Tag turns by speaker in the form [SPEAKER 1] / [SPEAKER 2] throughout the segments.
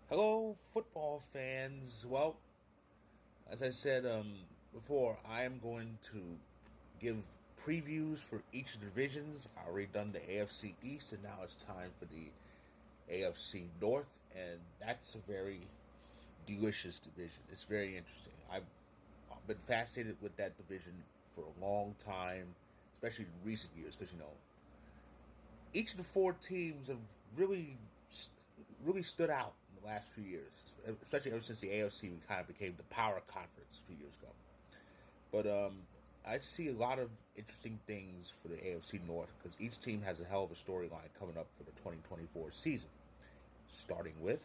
[SPEAKER 1] Hello, football fans. Well, as I said before, I am going to give previews for each of the divisions. I already done the AFC East, and now it's time for the AFC North, and that's a very delicious division. It's very interesting. I've been fascinated with that division for a long time, especially in recent years, because each of the four teams have really stood out in the last few years, especially ever since the AFC kind of became the power conference a few years ago. But I see a lot of interesting things for the AFC North because each team has a hell of a storyline coming up for the 2024 season, starting with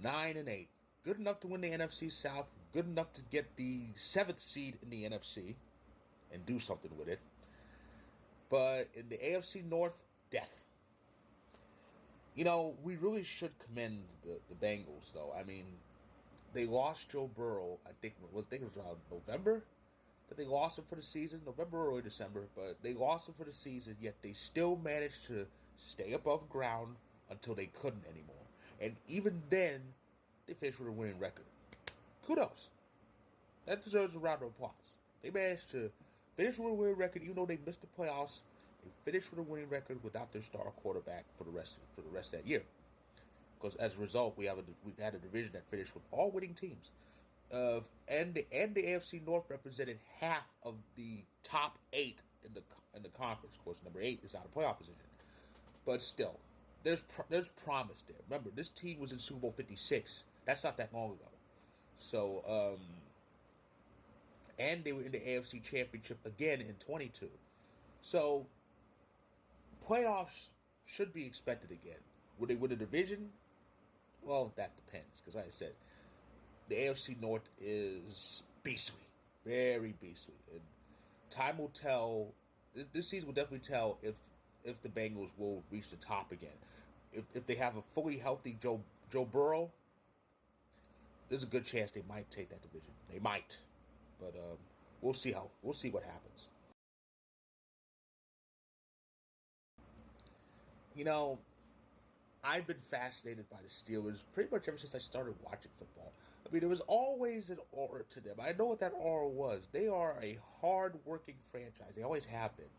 [SPEAKER 1] 9-8. Good enough to win the NFC South, good enough to get the seventh seed in the NFC and do something with it. But in the AFC North, death. We really should commend the Bengals, though. I mean, they lost Joe Burrow. I think it was around November that they lost him for the season, November or early December. But they lost him for the season, yet they still managed to stay above ground until they couldn't anymore. And even then, they finished with a winning record. Kudos. That deserves a round of applause. They managed to finish with a winning record, even though they missed the playoffs. They finished with a winning record without their star quarterback for the rest of that year. Because as a result, we've had a division that finished with all winning teams, and the AFC North represented half of the top 8 in the conference. Of course, number 8 is out of playoff position, but still, there's promise there. Remember, this team was in Super Bowl 56. That's not that long ago. So, and they were in the AFC Championship again in 22. So, playoffs should be expected again. Would they win a division? Well, that depends. Because, like I said, the AFC North is beastly. Very beastly. And time will tell. This season will definitely tell if the Bengals will reach the top again. If they have a fully healthy Joe Burrow, there's a good chance they might take that division. They might. But we'll see what happens. I've been fascinated by the Steelers pretty much ever since I started watching football. I mean, there was always an aura to them. I know what that aura was. They are a hard-working franchise. They always have been.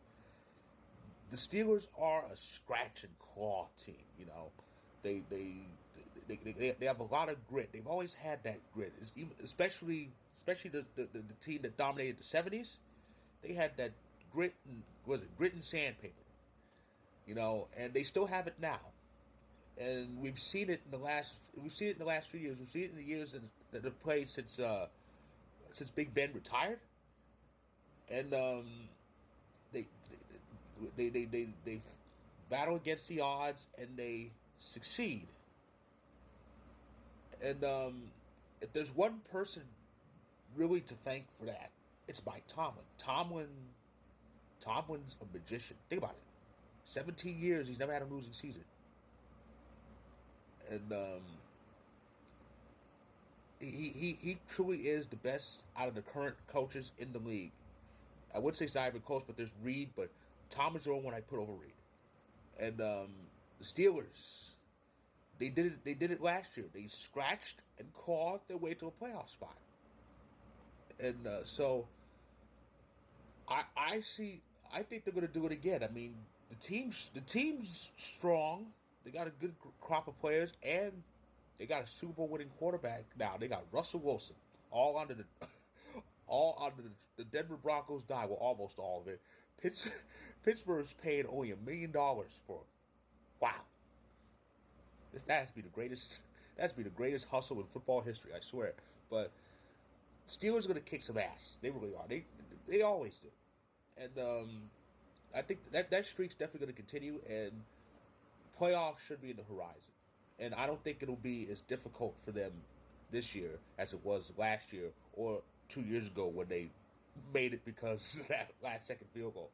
[SPEAKER 1] The Steelers are a scratch and claw team. They have a lot of grit. They've always had that grit. Especially the team that dominated the '70s. They had that grit and sandpaper. And they still have it now. And we've seen it in the last few years. We've seen it in the years that have played since Big Ben retired, and they they battle against the odds and they succeed. And if there's one person really to thank for that, it's Mike Tomlin. Tomlin's a magician. Think about it. 17 years, he's never had a losing season. And he truly is the best out of the current coaches in the league. I would say it's not even close, but there's Reed, but Tom is the only one I put over Reed. And the Steelers, they did it last year. They scratched and clawed their way to a playoff spot. And so I think they're going to do it again. I mean, the team's strong. They got a good crop of players, and they got a Super Bowl winning quarterback now. They got Russell Wilson, all under the Denver Broncos die. Well, almost all of it. Pittsburgh's paying only $1 million for him. Wow, that has to be the greatest. That has to be the greatest hustle in football history. I swear. But Steelers are going to kick some ass. They really are. They always do. And I think that streak's definitely going to continue. And playoffs should be in the horizon. And I don't think it'll be as difficult for them this year as it was last year or 2 years ago when they made it because of that last-second field goal.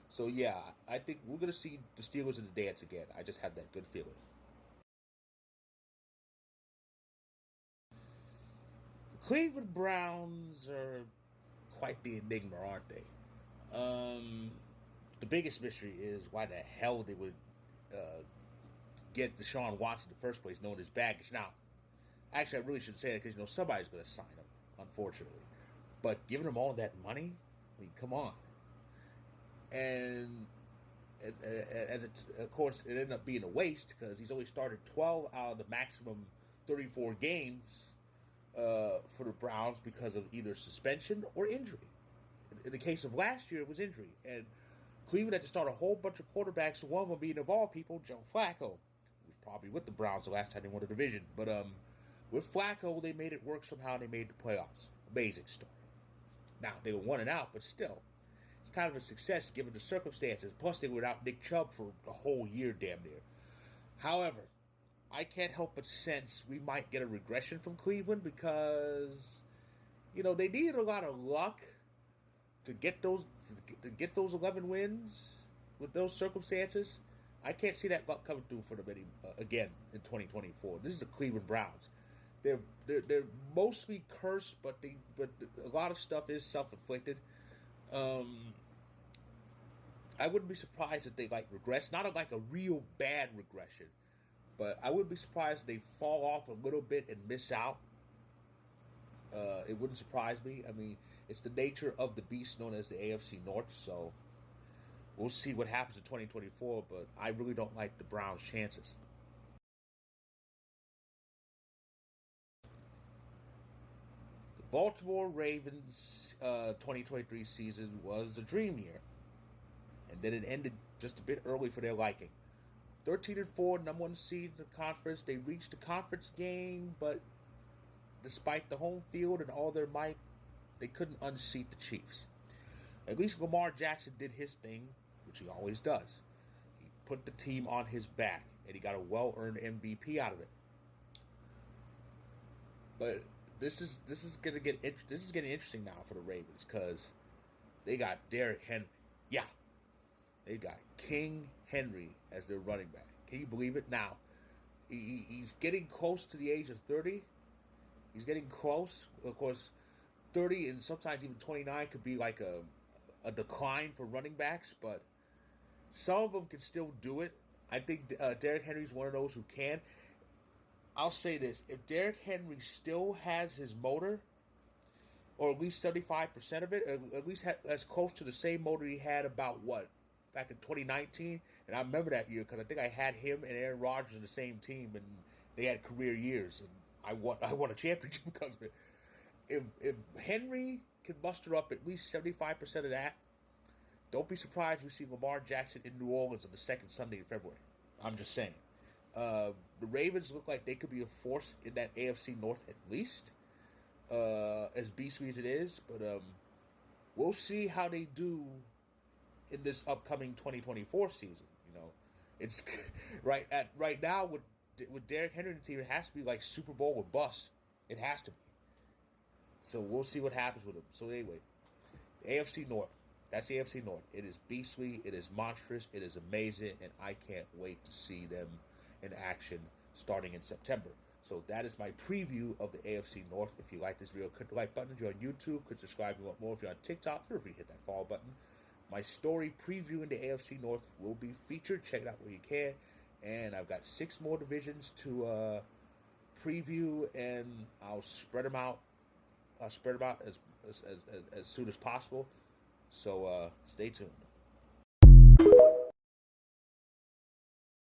[SPEAKER 1] So, yeah, I think we're going to see the Steelers in the dance again. I just have that good feeling. The Cleveland Browns are quite the enigma, aren't they? The biggest mystery is why the hell they would get Deshaun Watson in the first place, knowing his baggage. Now, actually, I really shouldn't say that because somebody's going to sign him, unfortunately. But giving him all that money, I mean, come on. And of course, it ended up being a waste because he's only started 12 out of the maximum 34 games for the Browns because of either suspension or injury. In the case of last year, it was injury. And Cleveland had to start a whole bunch of quarterbacks, one of them being, of all people, Joe Flacco, who was probably with the Browns the last time they won the division. But with Flacco, they made it work somehow. They made the playoffs. Amazing story. Now, they were 1-out, but still, it's kind of a success given the circumstances. Plus, they were without Nick Chubb for a whole year, damn near. However, I can't help but sense we might get a regression from Cleveland because, they needed a lot of luck to get those 11 wins with those circumstances. I can't see that luck coming through for them again in 2024. This is the Cleveland Browns. They're mostly cursed, but a lot of stuff is self-inflicted. I wouldn't be surprised if they regress, not like a real bad regression, but I wouldn't be surprised if they fall off a little bit and miss out. It wouldn't surprise me. I mean, it's the nature of the beast known as the AFC North, so we'll see what happens in 2024, but I really don't like the Browns' chances. The Baltimore Ravens 2023 season was a dream year, and then it ended just a bit early for their liking. 13-4, number one seed in the conference. They reached the conference game, but despite the home field and all their might, they couldn't unseat the Chiefs. At least Lamar Jackson did his thing, which he always does. He put the team on his back, and he got a well-earned MVP out of it. But this is getting interesting now for the Ravens because they got Derrick Henry. Yeah, they got King Henry as their running back. Can you believe it? Now, he's getting close to the age of 30. He's getting close. Of course, 30 and sometimes even 29 could be like a decline for running backs, but some of them can still do it. I think Derrick Henry's one of those who can. I'll say this. If Derrick Henry still has his motor, or at least 75% of it, or at least as close to the same motor he had back in 2019, and I remember that year because I think I had him and Aaron Rodgers in the same team, and they had career years, and I won a championship because of it. If Henry can muster up at least 75% of that, don't be surprised we see Lamar Jackson in New Orleans on the second Sunday in February. I'm just saying. The Ravens look like they could be a force in that AFC North at least, as beastly as it is. But we'll see how they do in this upcoming 2024 season. It's right now with Derrick Henry in the team, it has to be like Super Bowl or bust. It has to be. So we'll see what happens with him. So anyway, AFC North. That's the AFC North. It is beastly. It is monstrous. It is amazing. And I can't wait to see them in action starting in September. So that is my preview of the AFC North. If you like this video, click the like button. If you're on YouTube, click subscribe if you want more. If you're on TikTok, feel free to hit that follow button. My story previewing the AFC North will be featured. Check it out where you can. And I've got 6 more divisions to preview, and I'll spread them out. I'll spread them out as soon as possible. So stay tuned.